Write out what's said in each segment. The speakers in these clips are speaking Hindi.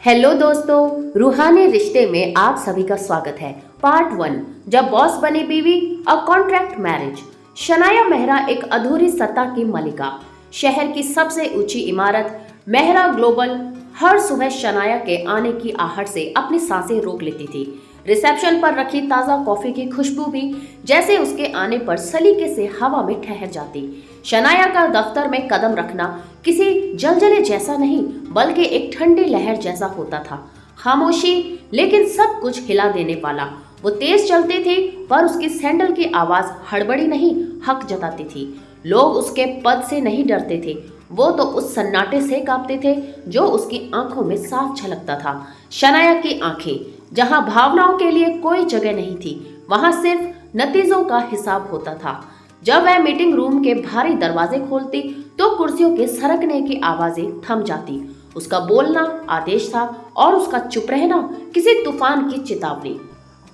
हेलो दोस्तों, रूहानी रिश्ते में आप सभी का स्वागत है। पार्ट 1, जब बॉस बनी बीवी, a contract marriage. Shanaya Mehra एक अधूरी सत्ता की मलिका, शहर की सबसे ऊंची इमारत मेहरा ग्लोबल हर सुबह शनाया के आने की आहट से अपनी सांसें रोक लेती थी। रिसेप्शन पर रखी ताज़ा कॉफी की खुशबू भी जैसे उसके आने पर सलीके से हवा में ठहर जाती। शनाया का दफ्तर में कदम रखना किसी जलजले जैसा नहीं बल्कि एक ठंडी लहर जैसा होता था। खामोशी लेकिन सब कुछ हिला देने वाला। वो तेज चलती थी पर उसकी सैंडल की आवाज हड़बड़ी नहीं, हक जताती थी। लोग उसके पद से नहीं डरते थे, वो तो उस सन्नाटे से कांपते थे जो उसकी आंखों में साफ झलकता था। शनाया की आंखें, जहां भावनाओं के लिए कोई जगह नहीं थी, वहां सिर्फ नतीजों का हिसाब होता था। जब वह मीटिंग रूम के भारी दरवाजे खोलती तो कुर्सियों के सरकने की आवाजें थम जाती। उसका बोलना आदेश था और उसका चुप रहना किसी तूफान की चेतावनी।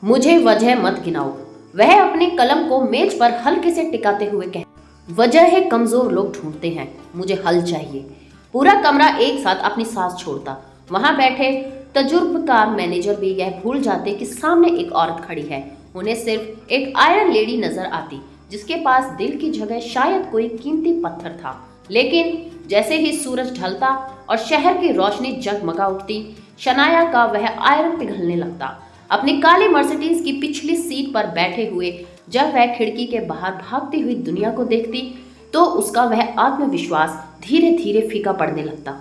मुझे वजह मत गिनाओ, वह अपनी कलम को मेज पर हल्के से टिकाते हुए कह, वजह है कमजोर लोग ढूंढते हैं, मुझे हल चाहिए। पूरा कमरा एक साथ अपनी सांस छोड़ता। वहां बैठे तजुर्बेकार मैनेजर भी यह भूल जाते कि सामने एक औरत खड़ी है। उन्हें सिर्फ एक आयरन लेडी नजर आती जिसके पास दिल की जगह शायद कोई कीमती पत्थर था। लेकिन जैसे ही सूरज ढलता और शहर की रोशनी जगमगा उठती, शनाया का वह आयरन पिघलने लगता। अपनी काली मर्सिडीज की पिछली सीट पर बैठे हुए जब वह खिड़की के बाहर भागती हुई दुनिया को देखती तो उसका वह आत्मविश्वास धीरे धीरे फीका पड़ने लगता।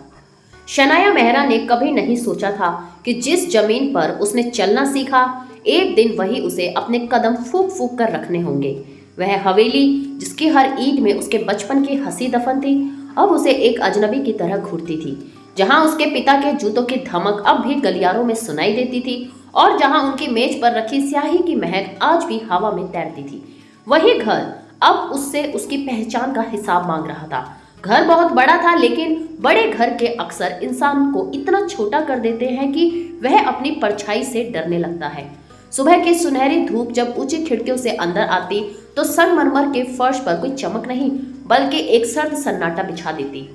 शनाया मेहरा ने कभी नहीं सोचा था कि जिस जमीन पर उसने चलना सीखा, एक दिन वही उसे अपने कदम फूंक फूंक कर रखने होंगे। वह हवेली जिसकी हर ईंट में उसके बचपन की हंसी दफन थी, अब उसे एक अजनबी की तरह घूरती थी। जहां उसके पिता के जूतों की धमक अब भी गलियारों में सुनाई देती थी और जहां उनकी मेज पर रखी स्याही की महक आज भी हवा में तैरती थी, वही घर अब उससे उसकी पहचान का हिसाब मांग रहा था। घर बहुत बड़ा था, लेकिन बड़े घर के अक्सर इंसान को इतना छोटा कर देते हैं कि वह अपनी परछाई से डरने लगता है। सुबह की सुनहरी धूप जब ऊंची खिड़कियों से अंदर आती तो संगमरमर के फर्श पर कोई चमक नहीं बल्कि एक सर्द सन्नाटा बिछा देती।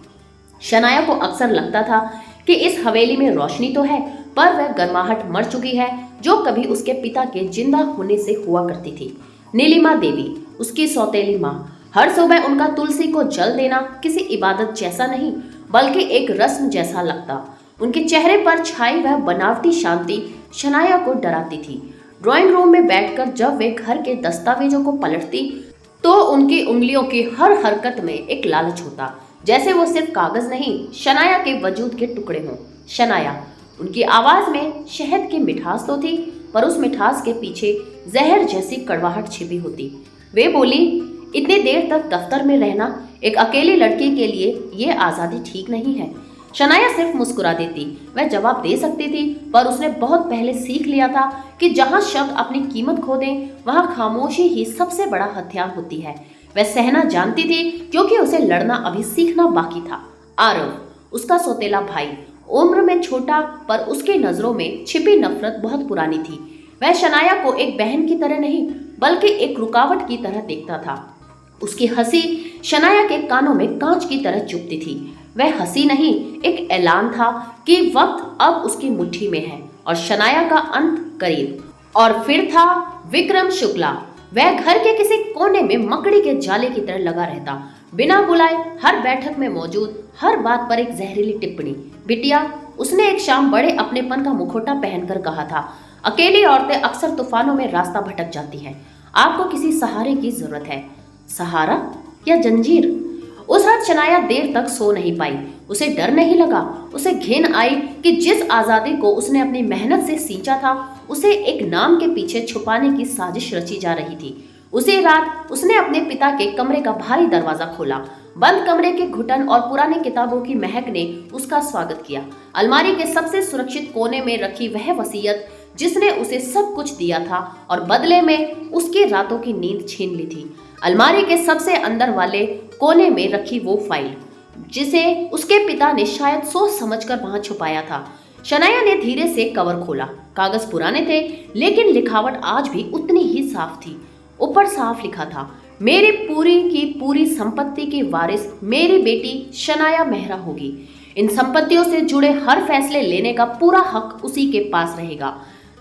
शनाया को अक्सर लगता था कि इस हवेली में रोशनी तो है, पर वह गर्माहट मर चुकी है जो कभी उसके पिता के जिंदा होने से हुआ करती थी। नीलिमा देवी, उसकी सौतेली माँ, हर सुबह उनका तुलसी को जल देना किसी इबादत जैसा नहीं बल्कि एक रस्म जैसा लगता। उनके चेहरे पर छाई वह बनावटी शांति शनाया को डराती थी। ड्राइंग रूम में बैठकर जब वे घर के दस्तावेजों को पलटती तो उनकी उंगलियों की हर हरकत में एक लालच होता, जैसे वो सिर्फ कागज नहीं, शनाया के वजूद के टुकड़े हों। शनाया, उनकी आवाज में शहद की मिठास तो थी, पर उस मिठास के पीछे जहर जैसी कड़वाहट छिपी होती। वे बोली, इतनी देर तक दफ्तर में रहना एक अकेली लड़की के लिए ये आज़ादी ठीक नहीं है। शनाया सिर्फ मुस्कुरा देती। वह जवाब दे सकती थी, पर उसने बहुत पहले सीख लिया था कि जहां शब्द अपनी कीमत खो दें, वहां खामोशी ही सबसे बड़ा हथियार होती है। वह सहना जानती थी क्योंकि उसे लड़ना अभी सीखना बाकी था। आरव, उसका सौतेला भाई, उम्र में छोटा पर उसकी नजरों में छिपी नफरत बहुत पुरानी थी। वह शनाया को एक बहन की तरह नहीं बल्कि एक रुकावट की तरह देखता था। उसकी हंसी शनाया के कानों में कांच की तरह चुभती थी। वह हंसी नहीं, एक ऐलान था कि वक्त अब उसकी मुट्ठी में है और शनाया का अंत करीब। और फिर था विक्रम शुक्ला। वह घर के किसी कोने में मकड़ी के जाले की तरह लगा रहता, बिना बुलाए हर बैठक में मौजूद, हर बात पर एक जहरीली टिप्पणी। बिटिया, उसने एक शाम बड़े अपनेपन का मुखौटा पहनकर कहा था, अकेली औरतें अक्सर तूफानों में रास्ता भटक जाती हैं। आपको किसी सहारे की जरूरत है। सहारा या जंजीर? उस रात शनाया देर तक सो नहीं पाई। उसे डर नहीं लगा, उसे घिन आई कि जिस आजादी को उसने अपनी मेहनत से सींचा था, उसे एक नाम के पीछे छुपाने की साजिश रची जा रही थी। उसी रात उसने अपने पिता के कमरे का भारी दरवाजा खोला। बंद कमरे के घुटन और पुरानी किताबों की महक ने उसका स्वागत किया। अलमारी के सबसे सुरक्षित कोने में रखी वह वसीयत जिसने उसे सब कुछ दिया था और बदले में उसकी रातों की नींद छीन ली थी। अलमारी के सबसे अंदर वाले कोने में रखी वो फाइल जिसे उसके पिता ने शायद सोच समझकर वहां छुपाया था। शनाया ने धीरे से कवर खोला। कागज पुराने थे, लेकिन लिखावट आज भी उतनी ही साफ थी। ऊपर साफ लिखा था, मेरी पूरी की पूरी संपत्ति की वारिस मेरी बेटी शनाया मेहरा होगी। इन संपत्तियों से जुड़े हर फैसले लेने का पूरा हक उसी के पास रहेगा,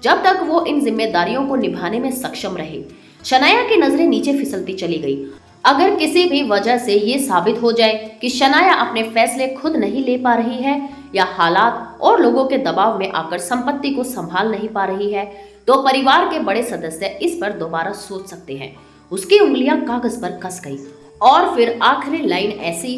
जब तक वो इन जिम्मेदारियों को निभाने में सक्षम रहे। शनाया की नजरें नीचे फिसलती चली गई। अगर किसी भी वजह से ये साबित हो जाए कि शनाया अपने फैसले खुद नहीं ले पा रही है या हालात और लोगों के दबाव में आकर संपत्ति को संभाल नहीं पा रही है, तो परिवार के बड़े सदस्य इस पर दोबारा सोच सकते हैं। उसकी उंगलियां कागज पर कस गई और फिर आखिरी लाइन ऐसी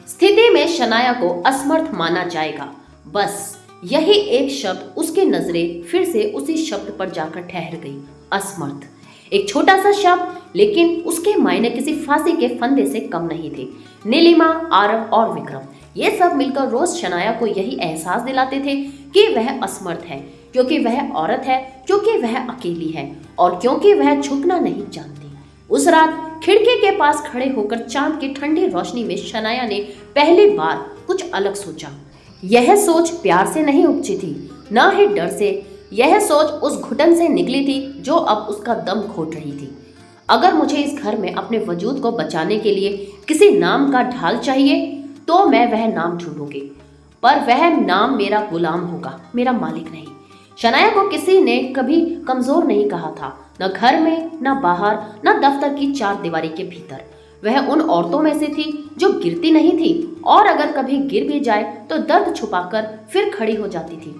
स्थिति में शनाया को असमर्थ माना जाएगा। बस यही एक शब्द उसकी नजरें फिर से उसी शब्द पर जाकर ठहर गई, असमर्थ। एक छोटा सा शब्द, लेकिन उसके मायने किसी फांसी के फंदे से कम नहीं थे। नीलिमा, आरव और विक्रम ये सब मिलकर रोज शनाया को यही एहसास दिलाते थे कि वह असमर्थ है, क्योंकि वह औरत है, क्योंकि वह अकेली है और क्योंकि वह झुकना नहीं जानती। उस रात खिड़की के पास खड़े होकर चांद की ठंडी रोशनी में शनाया ने पहली बार कुछ अलग सोचा। यह सोच प्यार से नहीं उपजी थी, न ही डर से। यह सोच उस घुटन से निकली थी जो अब उसका दम घोट रही थी। अगर मुझे इस घर में अपने वजूद को बचाने के लिए किसी नाम का ढाल चाहिए, तो मैं वह नाम ढूंढूंगी, पर वह नाम मेरा गुलाम होगा, मेरा मालिक नहीं। शनाया को किसी ने कभी कमजोर नहीं कहा था, न घर में, न बाहर, न दफ्तर की चार दीवारी के भीतर। वह उन औरतों में से थी जो गिरती नहीं थी, और अगर कभी गिर भी जाए तो दर्द छुपाकर फिर खड़ी हो जाती थी।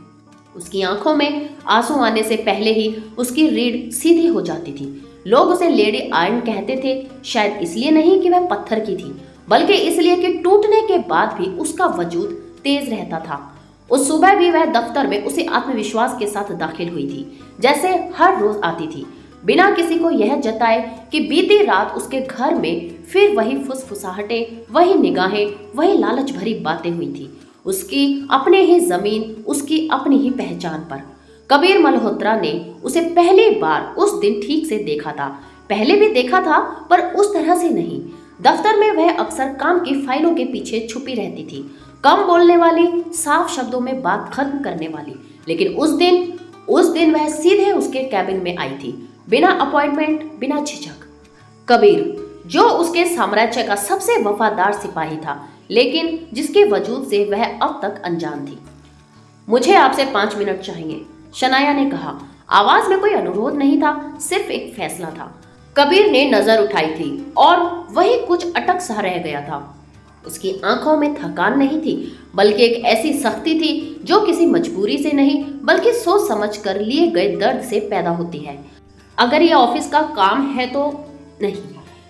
उसकी आंखों में आंसू आने से पहले ही उसकी रीढ़ सीधी हो जाती थी। लोग उसे लेडी आयरन कहते थे, शायद इसलिए नहीं कि वह पत्थर की थी, बल्कि इसलिए कि टूटने के बाद भी उसका वजूद तेज रहता था। उस सुबह भी वह दफ्तर में उसी आत्मविश्वास के साथ दाखिल हुई थी जैसे हर रोज आती थी, बिना किसी को यह जताए कि बीती रात उसके घर में फिर वही फुसफुसाहटें, वही निगाहें, वही लालच भरी बातें हुई थी। उसकी अपने ही जमीन, उसकी अपनी ही पहचान पर। कबीर मल्होत्रा ने उसे पहली बार उस दिन ठीक से देखा था। पहले भी देखा था, पर उस तरह से नहीं। दफ्तर में वह अक्सर काम की फाइलों के पीछे छुपी रहती थी, कम बोलने वाली, साफ शब्दों में बात खत्म करने वाली। लेकिन उस दिन वह सीधे उसके कैबिन में आई थी, बिना अपॉइंटमेंट, बिना झिझक। कबीर, जो उसके साम्राज्य का सबसे वफादार सिपाही था, लेकिन जिसके वजूद से वह अब तक अनजान थी। मुझे आपसे 5 मिनट चाहिए, शनाया ने कहा। आवाज में कोई अनुरोध नहीं था, सिर्फ एक फैसला था। कबीर ने नजर उठाई थी और वही कुछ अटक सा रह गया था। उसकी आंखों में थकान नहीं थी, बल्कि एक ऐसी सख्ती थी जो किसी मजबूरी से नहीं, बल्कि सोच समझ कर लिए गए दर्द से पैदा होती है। अगर यह ऑफिस का काम है तो नहीं,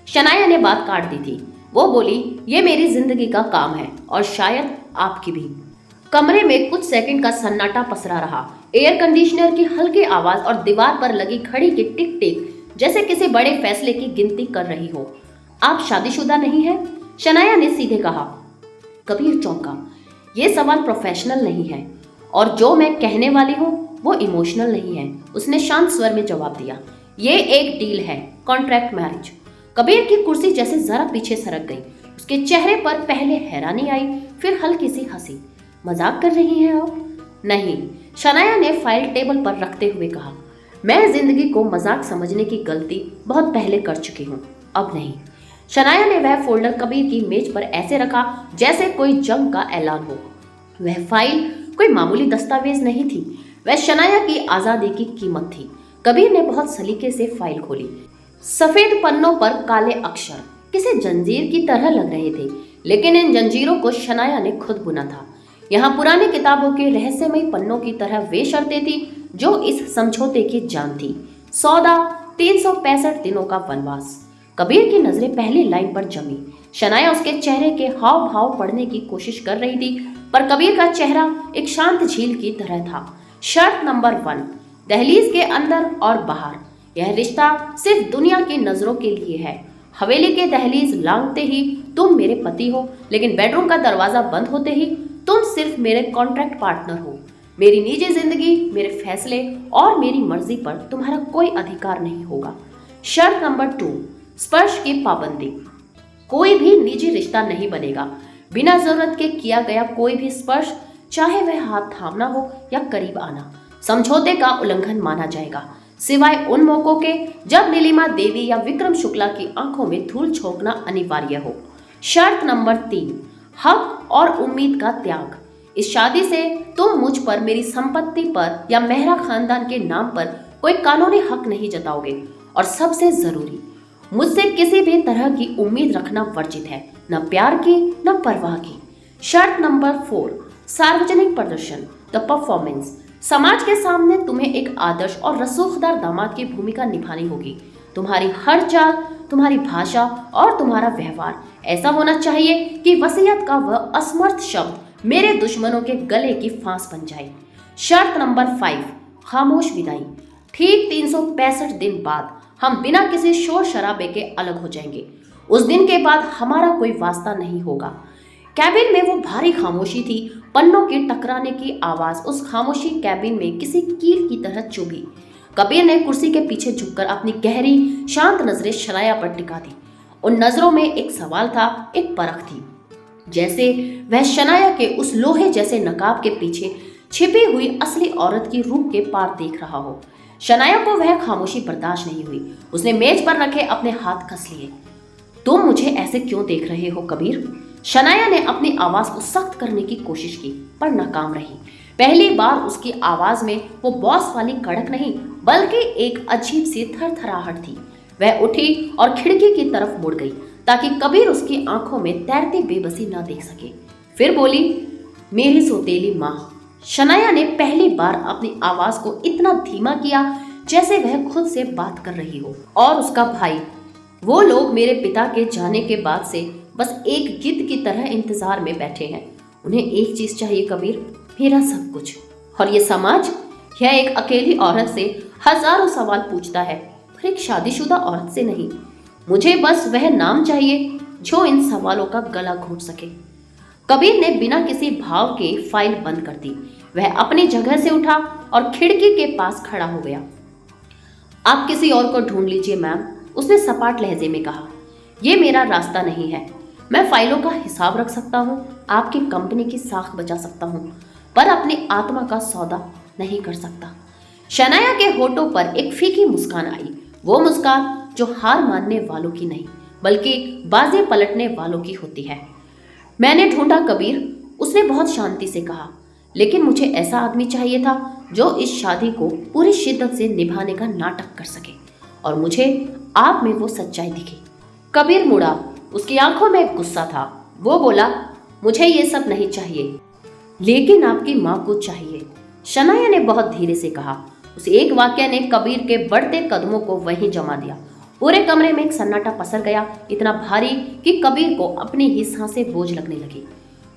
शनाया ने बात काट दी थी। वो बोली, ये मेरी जिंदगी का काम है और शायद आपकी भी। कमरे में कुछ सेकंड का सन्नाटा पसरा रहा। एयर कंडीशनर की हल्की आवाज और दीवार पर लगी घड़ी की टिक टिक जैसे किसी बड़े फैसले की गिनती कर रही हो। आप शादीशुदा नहीं है? शनाया ने सीधे कहा। कबीर चौंका। ये सवाल प्रोफेशनल नहीं है और जो मैं कहने वाली हूँ वो इमोशनल नहीं है, उसने शांत स्वर में जवाब दिया। ये एक डील है, कॉन्ट्रैक्ट मैरिज। कबीर की कुर्सी जैसे जरा पीछे सरक गई। उसके चेहरे पर पहले हैरानी आई, फिर हल्की सी हंसी। मजाक कर रही हैं आप? नहीं, शनाया ने फाइल टेबल पर रखते हुए कहा। मैं जिंदगी को मजाक समझने की गलती बहुत पहले कर चुकी हूँ, अब नहीं। शनाया ने वह फोल्डर कबीर की मेज पर ऐसे रखा जैसे कोई जंग का ऐलान हो। वह फाइल कोई मामूली दस्तावेज नहीं थी, वह शनाया की आजादी की कीमत थी। कबीर ने बहुत सलीके से फाइल खोली। सफेद पन्नों पर काले अक्षर किसी जंजीर की तरह लग रहे थे, लेकिन इन जंजीरों को शनाया ने खुद बुना था। यहाँ पुरानी किताबों के रहस्यमयी पन्नों की तरह वे शर्तें थी जो इस समझौते की जान थी। सौदा, 365 दिनों का वनवास। कबीर की नजरें पहली लाइन पर जमी। शनाया उसके चेहरे के हाव भाव पढ़ने की कोशिश कर रही थी, पर कबीर का चेहरा एक शांत झील की तरह था। शर्त नंबर 1, दहलीज के अंदर और बाहर। यह रिश्ता सिर्फ दुनिया की नजरों के लिए है। हवेली के दहलीज लांघते ही तुम मेरे पति हो, लेकिन बेडरूम का दरवाजा बंद होते ही तुम सिर्फ मेरे कॉन्ट्रैक्ट पार्टनर हो। मेरी निजी जिंदगी, मेरे फैसले और मेरी मर्जी पर तुम्हारा कोई अधिकार नहीं होगा। शर्त नंबर 2, स्पर्श की पाबंदी। कोई भी निजी रिश्ता नहीं बनेगा। बिना जरूरत के किया गया कोई भी स्पर्श, चाहे वह हाथ थामना हो या करीब आना, समझौते का उल्लंघन माना जाएगा, सिवाय उन मौकों के जब नीलिमा देवी या विक्रम शुक्ला की आंखों में धूल झोंकना अनिवार्य हो। शर्त नंबर 3, हक और उम्मीद का त्याग। इस शादी से तुम मुझ पर, मेरी संपत्ति पर या मेहरा खानदान के नाम पर कोई कानूनी हक नहीं जताओगे। और सबसे जरूरी, मुझसे किसी भी तरह की उम्मीद रखना वर्जित है, न प्यार की न परवाह की। शर्त नंबर 4, सार्वजनिक प्रदर्शन, द परफॉर्मेंस। समाज के सामने तुम्हें एक आदर्श और रसूखदार दामाद की भूमिका निभानी होगी। तुम्हारी हर चाल, तुम्हारी भाषा और तुम्हारा व्यवहार ऐसा होना चाहिए कि वसीयत का वह असमर्थ शब्द मेरे दुश्मनों के गले की फांस बन जाए। शर्त नंबर 5, खामोश विदाई। ठीक 365 दिन बाद हम बिना किसी शोर शराबे के अलग हो जाएंगे। उस दिन के बाद हमारा कोई वास्ता नहीं होगा। कैबिन में वो भारी खामोशी थी। पन्नों के टकराने की आवाज उस खामोशी कैबिन में किसी कील की तरह चुभी। कबीर ने कुर्सी के पीछे झुककर अपनी गहरी शांत नजरें शनाया पर टिका दी। उन नजरों में एक सवाल था, एक परख थी, जैसे वह शनाया के उस लोहे जैसे नकाब के पीछे छिपी हुई असली औरत की रूप के पार देख रहा हो। शनाया को वह खामोशी बर्दाश्त नहीं हुई। उसने मेज पर रखे अपने हाथ कस लिए। तुम मुझे ऐसे क्यों देख रहे हो कबीर? शनाया ने अपनी आवाज को सख्त करने की कोशिश की पर नाकाम रही। पहली बार उसकी आवाज में वो बॉस वाली कड़क नहीं बल्कि एक अजीब सी थरथराहट थी। वह उठी और खिड़की की तरफ मुड़ गई ताकि कबीर उसकी आंखों में तैरती बेबसी न देख सके। फिर बोली, मेरी सौतेली माँ। शनाया ने पहली बार अपनी आवाज को इतना धीमा किया जैसे वह खुद से बात कर रही हो। और उसका भाई, वो लोग मेरे पिता के जाने के बाद से बस एक गिद्ध की तरह इंतजार में बैठे हैं। उन्हें एक चीज चाहिए कबीर, मेरा सब कुछ। और ये समाज, यह एक अकेली औरत से हजारों सवाल पूछता है पर एक शादीशुदा औरत से नहीं। मुझे बस वह नाम चाहिए जो इन सवालों का गला घोट सके। कबीर ने बिना किसी भाव के फाइल बंद कर दी। वह अपनी जगह से उठा और खिड़की के पास खड़ा हो गया। आप किसी और को ढूंढ लीजिए मैम, उसने सपाट लहजे में कहा। यह मेरा रास्ता नहीं है। मैं फाइलों का हिसाब रख सकता हूँ, आपकी कंपनी की साख बचा सकता हूँ, पर अपनी आत्मा का सौदा नहीं कर सकता। शनाया के होठों पर एक फीकी मुस्कान आई, वो मुस्कान जो हार मानने वालों की नहीं बल्कि बाजी पलटने वालों की होती है। मैंने ढूंढा कबीर, उसने बहुत शांति से कहा, लेकिन मुझे ऐसा आदमी चाहिए था जो इस शादी को पूरी शिद्दत से निभाने का नाटक कर सके और मुझे आप में वो सच्चाई दिखी। कबीर मुड़ा, उसकी आंखों में गुस्सा था। वो बोला, मुझे ये सब नहीं चाहिए, लेकिन आपकी माँ को चाहिए। शनाया ने बहुत धीरे से कहा। उस एक वाक्य ने कबीर के बढ़ते कदमों को वहीं जमा दिया। पूरे कमरे में एक सन्नाटा पसर गया, इतना भारी कि कबीर को अपनी ही सांसें बोझ लगने लगी।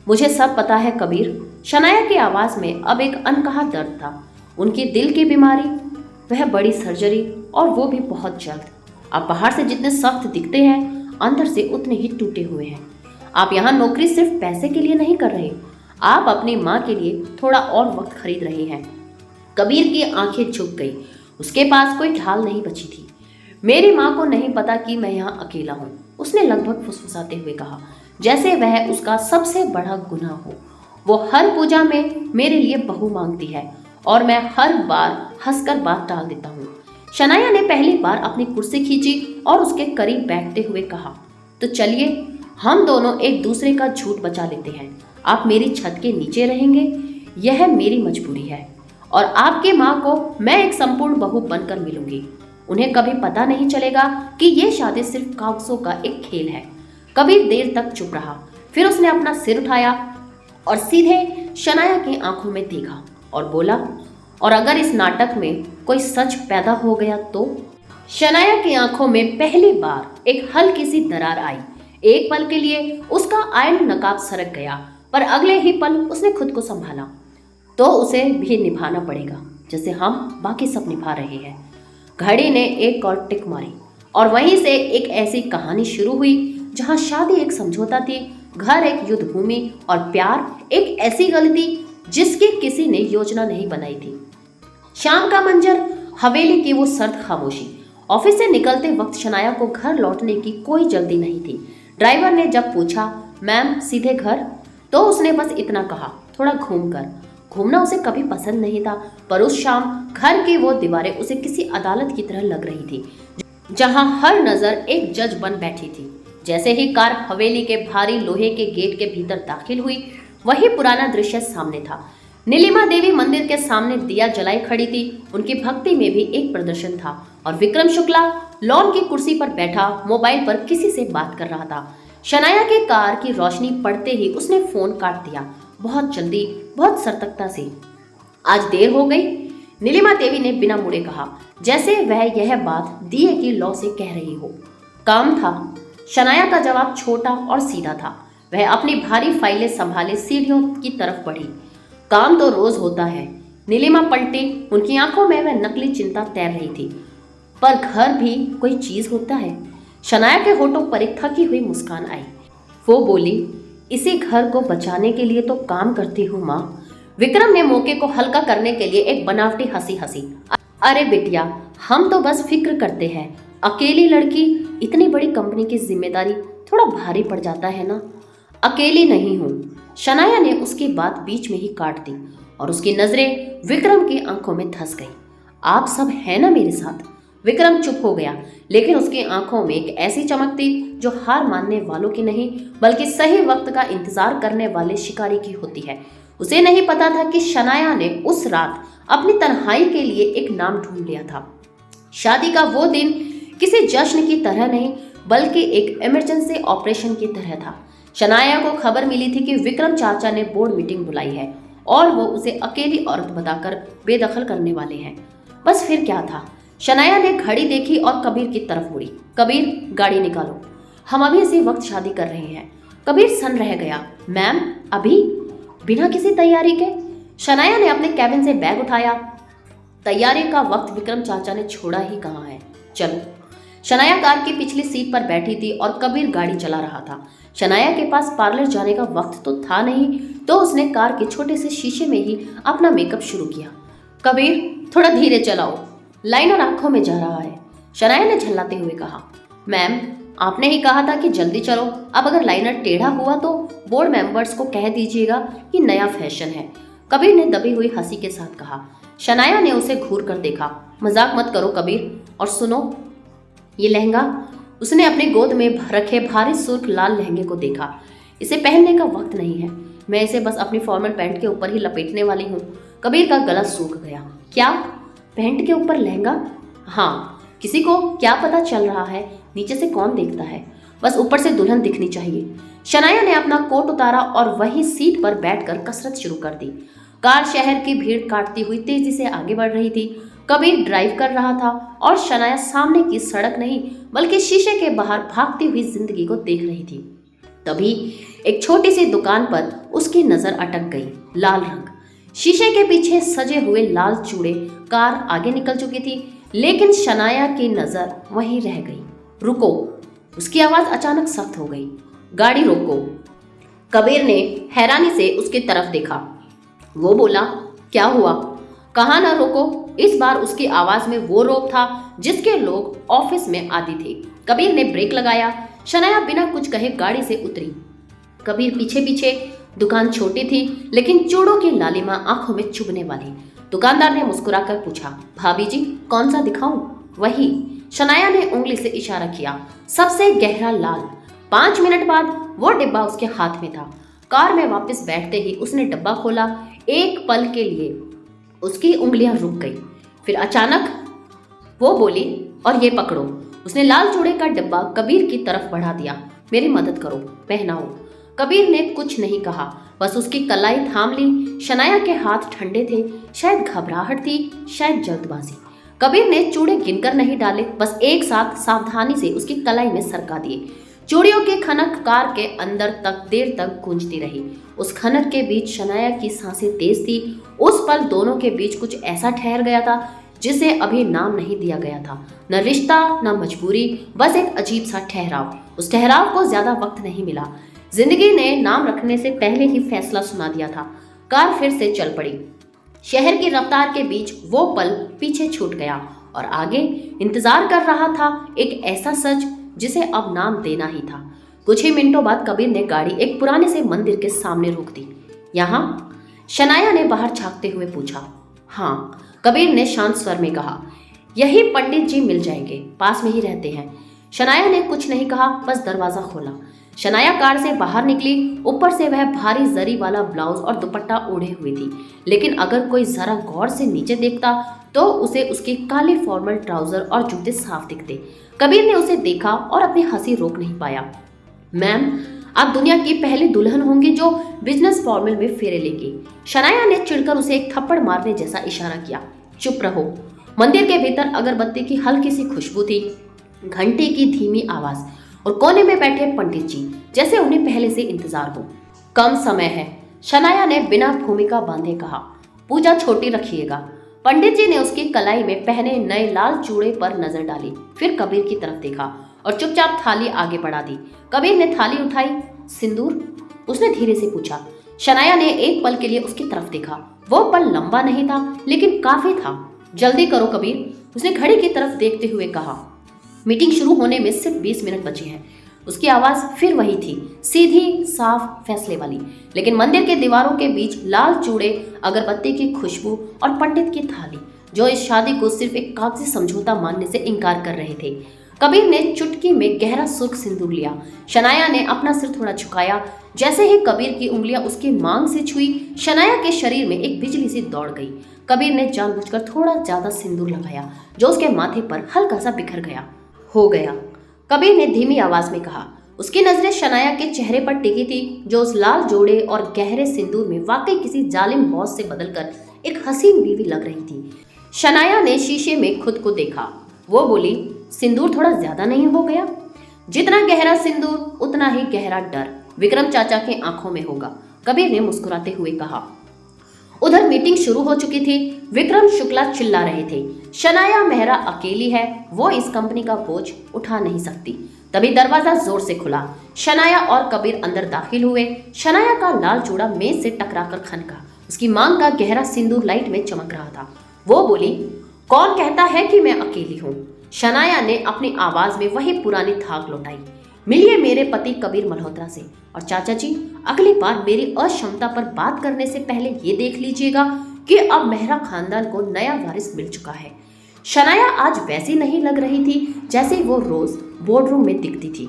मुझे सब पता है कबीर। शनाया की आवाज में अब एक अनकहा दर्द था। उनकी दिल की बीमारी, वह बड़ी सर्जरी, और वो भी बहुत जल्द। आप बाहर से जितने सख्त दिखते हैं, अंदर से उतने ही टूटे हुए हैं। आप यहाँ नौकरी सिर्फ पैसे के लिए नहीं कर रहे, आप अपनी माँ के लिए थोड़ा और वक्त खरीद रहे हैं। कबीर की आंखें झुक गई। उसके पास कोई ढाल नहीं बची थी। मेरी माँ को नहीं पता कि मैं यहाँ अकेला हूँ, उसने लगभग फुसफुसाते हुए कहा, जैसे वह उसका सबसे बड़ा गुनाह हो। वो हर पूजा में मेरे लिए बहू मांगती है और मैं हर बार हंसकर बात टाल देता हूँ। शनाया ने पहली बार अपनी कुर्सी खींची और उसके करीब बैठते हुए कहा, तो चलिए हम दोनों एक दूसरे का झूठ बचा लेते हैं। आप मेरी छत के नीचे रहेंगे, यह मेरी मजबूरी है, और आपकी माँ को मैं एक संपूर्ण बहू बनकर मिलूंगी। उन्हें कभी पता नहीं चलेगा कि ये शादी सिर्फ कागजों का एक खेल है। कबीर देर तक चुप रहा, फिर उसने अपना सिर उठाया और सीधे शनाया की आंखों में देखा और बोला, और अगर इस नाटक में कोई सच पैदा हो गया तो? शनाया की आंखों में पहली बार एक हल्की सी दरार आई। एक पल के लिए उसका आयन नकाब सरक गया, पर अगले ही पल उसने खुद को संभाला। तो उसे भी निभाना पड़ेगा जैसे हम बाकी सब निभा रहे हैं। घड़ी ने एक और टिक मारी और वहीं से एक ऐसी कहानी शुरू हुई जहां शादी एक समझौता थी, घर एक युद्ध भूमि और प्यार एक ऐसी गलती जिसकी किसी ने योजना नहीं बनाई थी। शाम का मंजर, हवेली की वो सर्द खामोशी। ऑफिस से निकलते वक्त शनाया को घर लौटने की कोई जल्दी नहीं थी। ड्राइवर ने जब पूछा, मैम सीधे घर, तो उसने बस इतना कहा, थोड़ा घूमकर। घूमना उसे कभी पसंद नहीं था, पर उस शाम घर की वो दीवारें उसे किसी अदालत की तरह लग रही थी, जहां हर नजर एक जज बन बैठी थी। जैसे ही कार हवेली के भारी लोहे के गेट के भीतर दाखिल हुई, वही पुराना दृश्य सामने था। नीलिमा देवी मंदिर के सामने दिया जलाई खड़ी थी। उनकी भक्ति में भी एक प्रदर्शन था और विक्रम शुक्ला लॉन की कुर्सी पर बैठा मोबाइल पर किसी से बात कर रहा था। शनाया के कार की रोशनी पड़ते ही उसने फोन काट दिया, बहुत जल्दी, बहुत सतर्कता से। आज देर हो गई, नीलिमा देवी ने बिना मुड़े कहा, जैसे वह यह बात दिए की लौ से कह रही हो। काम था। शनाया का जवाब छोटा और सीधा था। वह अपनी भारी फाइलें संभाले सीढ़ियों की तरफ बढ़ी। काम तो रोज होता है। नीलिमा पलटी, उनकी आंखों में वह नकली चिंता तैर रही थी। पर घर भी कोई चीज होता है। शनाया के होठों पर एक थकी हुई मुस्कान आई। वो बोली, इसी घर को बचाने के लिए तो काम करती हूँ माँ। विक्रम ने मौके को हल्का करने के लिए एक बनावटी हंसी हंसी। अरे बिटिया, हम तो बस फिक्र करते हैं। अकेली लड़की, इतनी बड़ी कंपनी की जिम्मेदारी थोड़ा भारी पड़ जाता है ना। अकेली नहीं हूँ। शनाया ने उसकी बात बीच में ही काट दी और उसकी नजरें विक्रम की आंखों में धंस गई। आप सब है ना मेरे साथ। विक्रम चुप हो गया, लेकिन उसकी आंखों में एक ऐसी चमक थी जो हार मानने वालों की नहीं, बल्कि सही वक्त का इंतजार करने वाले शिकारी की होती है। उसे नहीं पता था कि शनाया ने उस रात अपनी तन्हाई के लिए एक नाम ढूंढ लिया था। शादी का वो दिन किसी जश्न की तरह नहीं, बल्कि एक इमरजेंसी ऑपरेशन की तरह था। शनाया को खबर मिली थी कि विक्रम चाचा ने बोर्ड मीटिंग बुलाई है और वो उसे अकेली औरत बताकर बेदखल करने वाले हैं। बस फिर क्या था। शनाया ने घड़ी देखी और कबीर की तरफ मुड़ी। कबीर, गाड़ी निकालो, हम अभी इसी वक्त शादी कर रहे हैं। कबीर सन रह गया। मैम, अभी? बिना किसी तैयारी के? शनाया ने अपने कैबिन से बैग उठाया। तैयारी का वक्त विक्रम चाचा ने छोड़ा ही कहाँ है, चलो। शनाया कार की पिछली सीट पर बैठी थी और कबीर गाड़ी चला रहा था। शनाया के पास पार्लर जाने का वक्त तो था नहीं, तो उसने कार के छोटे से शीशे में ही अपना मेकअप शुरू किया। कबीर, थोड़ा धीरे चलाओ, लाइनर आंखों में जा रहा है, शनाया ने झल्लाते हुए कहा। मैम, आपने ही कहा था कि जल्दी चलो। अब अगर लाइनर टेढ़ा हुआ तो बोर्ड मेंबर्स को कह दीजिएगा कि नया फैशन है, कबीर ने दबी हुई हंसी के साथ कहा। शनाया ने उसे घूर कर देखा। मजाक मत करो कबीर, और सुनो, ये लहंगा। उसने अपनी गोद में रखे भारी सुर्ख लाल लहंगे को देखा। इसे पहनने का वक्त नहीं है, मैं इसे बस अपनी फॉर्मल पैंट के ऊपर ही लपेटने वाली हूँ। कबीर का गला सूख गया। क्या, पैंट के ऊपर लहंगा? हाँ, किसी को क्या पता चल रहा है, नीचे से कौन देखता है, बस ऊपर से दुल्हन दिखनी चाहिए। शनाया ने अपना कोट उतारा और वही सीट पर बैठकर कसरत शुरू कर दी। कार शहर की भीड़ काटती हुई तेजी से आगे बढ़ रही थी। कबीर ड्राइव कर रहा था और शनाया सामने की सड़क नहीं, बल्कि शीशे के बाहर भागती हुई जिंदगी को देख रही थी। तभी एक छोटी सी दुकान पर उसकी नजर अटक गई। लाल रंग, शीशे के पीछे सजे हुए लाल चूड़े। कार आगे निकल चुकी थी, लेकिन शनाया की नजर वहीं रह गई। रुको, उसकी आवाज अचानक सख्त हो गई। गाड़ी रोको। कबीर ने हैरानी से उसकी तरफ देखा। वो बोला, क्या हुआ? कहा ना रोको। इस बार उसकी आवाज में वो रोब था जिसके लोग ऑफिस में आती थे। कबीर ने ब्रेक लगाया। शनाया बिना कुछ कहे गाड़ी से उतरी। कबीर पीछे पीछे। दुकान छोटी थी, लेकिन चूड़ों की लालिमा आंखों में चुभने वाली। दुकानदार ने मुस्कुराकर पूछा, भाभी जी, कौन सा दिखाऊं? वही। शनाया ने उंगली से इशारा किया। सबसे गहरा लाल। 5 मिनट बाद वो डिब्बा उसके हाथ में था। कार में वापस बैठते ही उसने डब्बा खोला। एक पल के लिए उसकी उंगलियां रुक गई, फिर अचानक वो बोली, और ये पकड़ो। उसने लाल चूड़े का डब्बा कबीर की तरफ बढ़ा दिया। मेरी मदद करो, पहनाओ। कबीर ने कुछ नहीं कहा, बस उसकी कलाई थाम ली। शनाया के हाथ ठंडे थे, शायद घबराहट थी, शायद जल्दबाजी। कबीर ने चूड़े गिनकर नहीं डाले, बस एक साथ सावधानी से उसकी कलाई में सरका दिए। चूड़ियों की खनक कार के अंदर तक देर तक गूंजती रही। उस खनक के बीच शनाया की सांसें तेज थी। उस पल दोनों के बीच कुछ ऐसा ठहर गया था जिसे अभी नाम नहीं दिया गया था। न रिश्ता, न मजबूरी, बस एक अजीब सा ठहराव। उस ठहराव को ज्यादा वक्त नहीं मिला। जिंदगी ने नाम रखने से पहले ही फैसला सुना दिया था। कार फिर से चल पड़ी। शहर की रफ्तार के बीच वो पल पीछे छूट गया और आगे इंतजार कर रहा था एक ऐसा सच जिसे अब नाम देना ही था। कुछ ही मिनटों बाद कबीर ने गाड़ी एक पुराने से मंदिर के सामने रोक दी। यहाँ? शनाया ने बाहर झांकते हुए पूछा। हाँ, कबीर ने शांत स्वर में कहा। यही पंडित जी मिल जाएंगे, पास में ही रहते हैं। शनाया ने कुछ नहीं कहा, बस दरवाजा खोला। शनाया कार से बाहर निकली। ऊपर से वह भारी जरी वाला ब्लाउज और दुपट्टा ओढ़े हुई थी, लेकिन अगर कोई जरा गौर से नीचे देखता तो उसे उसके काले फॉर्मल ट्राउजर और जूते साफ दिखते। कबीर ने उसे देखा और अपनी हंसी रोक नहीं पाया। मैम, आप दुनिया की पहली दुल्हन होंगी जो बिजनेस फॉर्मल में फेरे लेगी। शनाया ने चिढ़कर उसे एक थप्पड़ मारने जैसा इशारा किया। चुप रहो। मंदिर के भीतर अगरबत्ती की हल्की सी खुशबू थी, घंटे की धीमी आवाज और कोने में बैठे पंडित जी जैसे उन्हें पहले से इंतजार हो। कम समय है, शनाया ने बिना भूमिका बांधे कहा। पूजा छोटी रखिएगा। पंडित जी ने उसकी कलाई में पहने नए लाल चूड़े पर नजर डाली, फिर कबीर की तरफ देखा और चुपचाप थाली आगे बढ़ा दी। कबीर ने थाली उठाई। सिंदूर? उसने धीरे से पूछा। शनाया ने एक पल के लिए उसकी तरफ देखा। वो पल लंबा नहीं था, लेकिन काफी था। जल्दी करो कबीर, उसने घड़ी की तरफ देखते हुए कहा। मीटिंग शुरू होने में सिर्फ 20 मिनट बचे हैं। उसकी आवाज फिर वही थी, सीधी, साफ, फैसले वाली। लेकिन मंदिर के दीवारों के बीच लाल चूड़े, अगरबत्ती की खुशबू और पंडित की थाली, जो इस शादी को सिर्फ एक कागजी समझौता मानने से इनकार कर रहे थे। कबीर ने चुटकी में गहरा सुर्ख सिंदूर लिया। शनाया ने अपना सिर थोड़ा झुकाया। जैसे ही कबीर की उंगलियां उसकी मांग से छुई, शनाया के शरीर में एक बिजली सी दौड़ गई। कबीर ने जानबूझकर थोड़ा ज्यादा सिंदूर लगाया, जो उसके माथे पर हल्का सा बिखर गया। हो गया, कबीर ने धीमी आवाज में कहा। उसकी नजरें शनाया के चेहरे पर टिकी थी, जो उस लाल जोड़े और गहरे सिंदूर में वाकई किसी जालिम बॉस से बदलकर एक हसीन बीवी लग रही थी। शनाया ने शीशे में खुद को देखा। वो बोली, सिंदूर थोड़ा ज्यादा नहीं हो गया? जितना गहरा सिंदूर उतना ही गहरा डर विक्रम चाचा के आंखों में होगा, कबीर ने मुस्कुराते हुए कहा। उधर मीटिंग शुरू हो चुकी थी। विक्रम शुक्ला चिल्ला रहे थे, शनाया मेहरा अकेली है, वो इस कंपनी का बोझ उठा नहीं सकती। तभी दरवाजा जोर से खुला। शनाया और कबीर अंदर दाखिल हुए। शनाया का लाल चूड़ा मेज से टकराकर खनका। उसकी मांग का गहरा सिंदूर लाइट में चमक रहा था। वो बोली, कौन कहता है कि मैं अकेली हूँ? शनाया ने अपनी आवाज में वही पुरानी धाक लौटाई। मिलिए मेरे पति कबीर मल्होत्रा से। और चाचा जी, अगली बार मेरी अक्षमता पर बात करने से पहले ये देख लीजिएगा कि अब मेहरा खानदान को नया वारिस मिल चुका है। शनाया आज वैसी नहीं लग रही थी जैसे वो रोज बोर्डरूम में दिखती थी।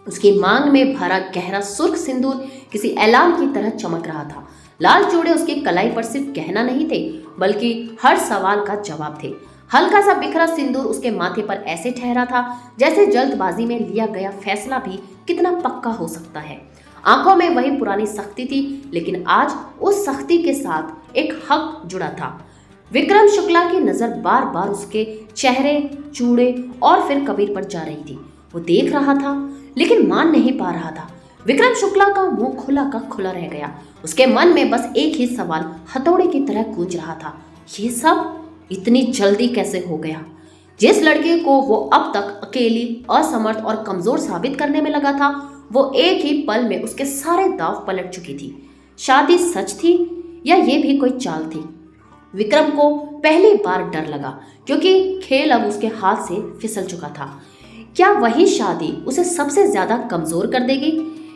उसकी मांग में भरा गहरा सुर्ख सिंदूर किसी ऐलान की तरह चमक रहा था। लाल चूड़े उसकी कलाई पर सिर्फ गहना नहीं थे, बल्कि हर सवाल का जवाब थे। हल्का सा बिखरा सिंदूर उसके माथे पर ऐसे ठहरा था जैसे जल्दबाजी में लिया गया फैसला भी कितना पक्का हो सकता है। आंखों में वही पुरानी सख्ती थी, लेकिन आज उस सख्ती के साथ एक हक जुड़ा था। विक्रम शुक्ला की नजर बार बार उसके चेहरे, चूड़े और फिर कबीर पर जा रही थी। वो देख रहा था, लेकिन मान नहीं पा रहा था। विक्रम शुक्ला का मुंह खुला का खुला रह गया। उसके मन में बस एक ही सवाल हथौड़े की तरह गूंज रहा था, ये सब इतनी जल्दी कैसे हो गया? जिस लड़के को वो अब तक अकेली, असमर्थ और कमजोर साबित करने में लगा था, वो एक ही पल में उसके सारे दांव पलट चुकी थी। शादी सच थी या ये भी कोई चाल थी? विक्रम को पहली बार डर लगा, क्योंकि खेल अब उसके हाथ से फिसल चुका था। क्या वही शादी उसे सबसे ज्यादा कमजोर कर देगी?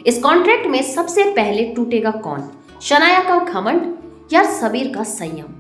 इस कॉन्ट्रैक्ट में सबसे पहले टूटेगा कौन? शनाया का घमंड या सबीर का संयम?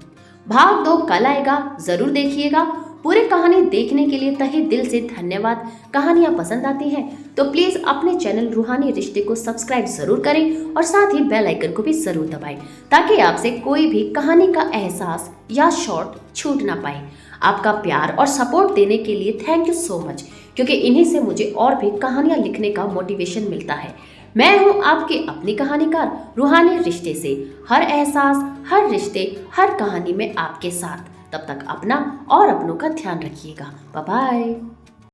भाग 2 कल आएगा, जरूर देखिएगा। पूरी कहानी देखने के लिए तहे दिल से धन्यवाद। कहानियाँ पसंद आती हैं तो प्लीज़ अपने चैनल रूहानी रिश्ते को सब्सक्राइब जरूर करें और साथ ही बेल आइकन को भी जरूर दबाएं, ताकि आपसे कोई भी कहानी का एहसास या शॉर्ट छूट ना पाए। आपका प्यार और सपोर्ट देने के लिए थैंक यू सो मच, क्योंकि इन्हीं से मुझे और भी कहानियाँ लिखने का मोटिवेशन मिलता है। मैं हूँ आपकी अपनी कहानीकार रूहानी रिश्ते से। हर एहसास, हर रिश्ते, हर कहानी में आपके साथ। तब तक अपना और अपनों का ध्यान रखिएगा। Bye bye.